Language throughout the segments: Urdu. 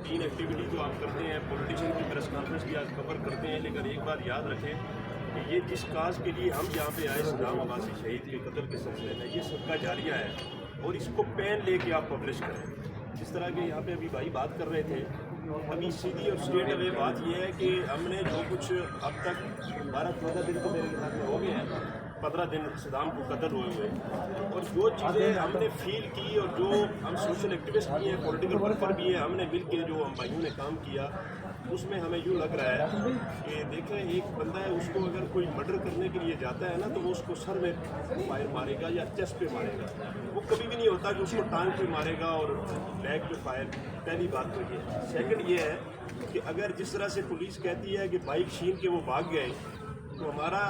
روٹین ایکٹیویٹی جو آپ کرتے ہیں، پولیٹیشین کی پریس کانفرنس بھی آج کور کرتے ہیں، لیکن ایک بات یاد رکھیں کہ یہ جس کاز کے لیے ہم یہاں پہ آئے صدام عباسی شہید کے قتل کے سلسلے میں، یہ صدقہ جاریہ ہے اور اس کو پین لے کے آپ پبلش کریں۔ جس طرح کہ یہاں پہ ابھی بھائی بات کر رہے تھے، ابھی سیدھی اور اسٹریٹ اوے بات یہ ہے کہ ہم نے جو کچھ اب تک 12-14 دن تو میرے خیال میں ہو گئے ہیں، 15 دن صدام کو قتل ہوئے اور جو چیزیں ہم نے فیل کی اور جو ہم سوشل ایکٹیوسٹ بھی ہیں، پولیٹیکل ورکر بھی ہیں، ہم نے مل کے جو ہم بھائیوں نے کام کیا، اس میں ہمیں یوں لگ رہا ہے کہ دیکھیں ایک بندہ ہے، اس کو اگر کوئی مرڈر کرنے کے لیے جاتا ہے نا تو وہ اس کو سر میں فائر مارے گا یا چیسٹ پہ مارے گا، وہ کبھی بھی نہیں ہوتا کہ اس کو ٹانگ پہ مارے گا اور لیگ پہ فائر۔ پہلی بات تو یہ ہے۔ سیکنڈ یہ ہے کہ اگر جس طرح سے پولیس کہتی ہے کہ بائک چھین کے وہ بھاگ گئے، تو ہمارا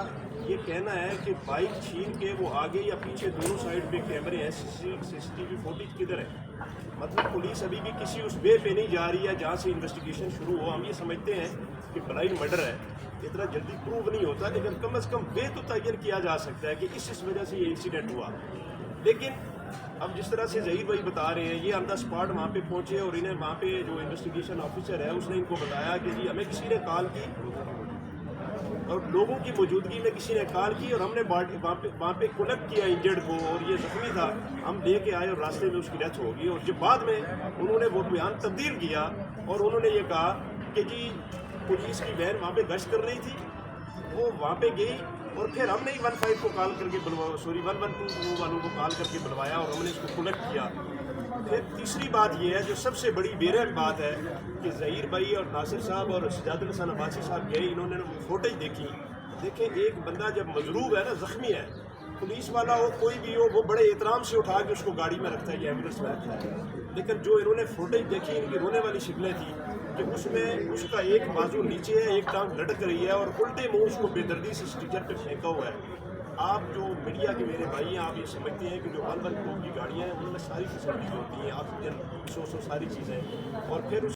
یہ کہنا ہے کہ بائک چھین کے وہ آگے یا پیچھے دونوں سائڈ پہ کیمرے ہیں، سی ٹی وی فوٹیج کدھر ہے؟ مطلب پولیس ابھی بھی کسی اس وے پہ نہیں جا رہی ہے جہاں سے انویسٹیگیشن شروع ہو۔ ہم یہ سمجھتے ہیں کہ بلائنڈ مرڈر ہے، اتنا جلدی پروو نہیں ہوتا، لیکن کم از کم وے تو تعین کیا جا سکتا ہے کہ اس وجہ سے یہ انسیڈنٹ ہوا۔ لیکن اب جس طرح سے ظہیر بھائی بتا رہے ہیں، یہ آن دا اسپاٹ وہاں پہ پہنچے اور انہیں وہاں پہ جو انویسٹیگیشن آفیسر ہے اس نے ان کو بتایا کہ جی ہمیں کسی نے کال کی اور لوگوں کی موجودگی میں کسی نے کال کی اور ہم نے وہاں پہ کلیکٹ کیا انجرڈ کو، اور یہ زخمی تھا، ہم لے کے آئے اور راستے میں اس کی ڈیتھ ہو گئی۔ اور جب بعد میں انہوں نے وہ بیان تبدیل کیا اور انہوں نے یہ کہا کہ جی پولیس کی وین وہاں پہ گشت کر رہی تھی، وہ وہاں پہ گئی اور پھر ہم نے 15 کو کال کر کے 112 والوں کو کال کر کے بلوایا اور ہم نے اس کو کلیکٹ کیا۔ پھر تیسری بات یہ ہے جو سب سے بڑی بیرحم بات ہے کہ ظہیر بھائی اور ناصر صاحب اور سجاد الحسن عباسی صاحب گئے، انہوں نے فوٹیج دیکھی۔ دیکھیں ایک بندہ جب مضروب ہے نا، زخمی ہے، پولیس والا ہو کوئی بھی ہو، وہ بڑے احترام سے اٹھا کے اس کو گاڑی میں رکھتا ہے یا ایمبولینس میں رکھتا ہے، لیکن جو انہوں نے فوٹیج دیکھی ان کی رونے والی شکلیں تھیں کہ اس میں اس کا ایک بازو نیچے ہے، ایک ٹانگ لٹک رہی ہے اور الٹے منہ اس کو بے دردی سے اسٹیچر پہ پھینکا ہوا ہے۔ آپ جو میڈیا کے میرے بھائی ہیں، آپ یہ سمجھتے ہیں کہ جو 112 کی گاڑیاں ہیں ان میں ساری فیسلٹیز ہوتی ہیں، آکسیجن 100 ساری چیزیں، اور پھر اس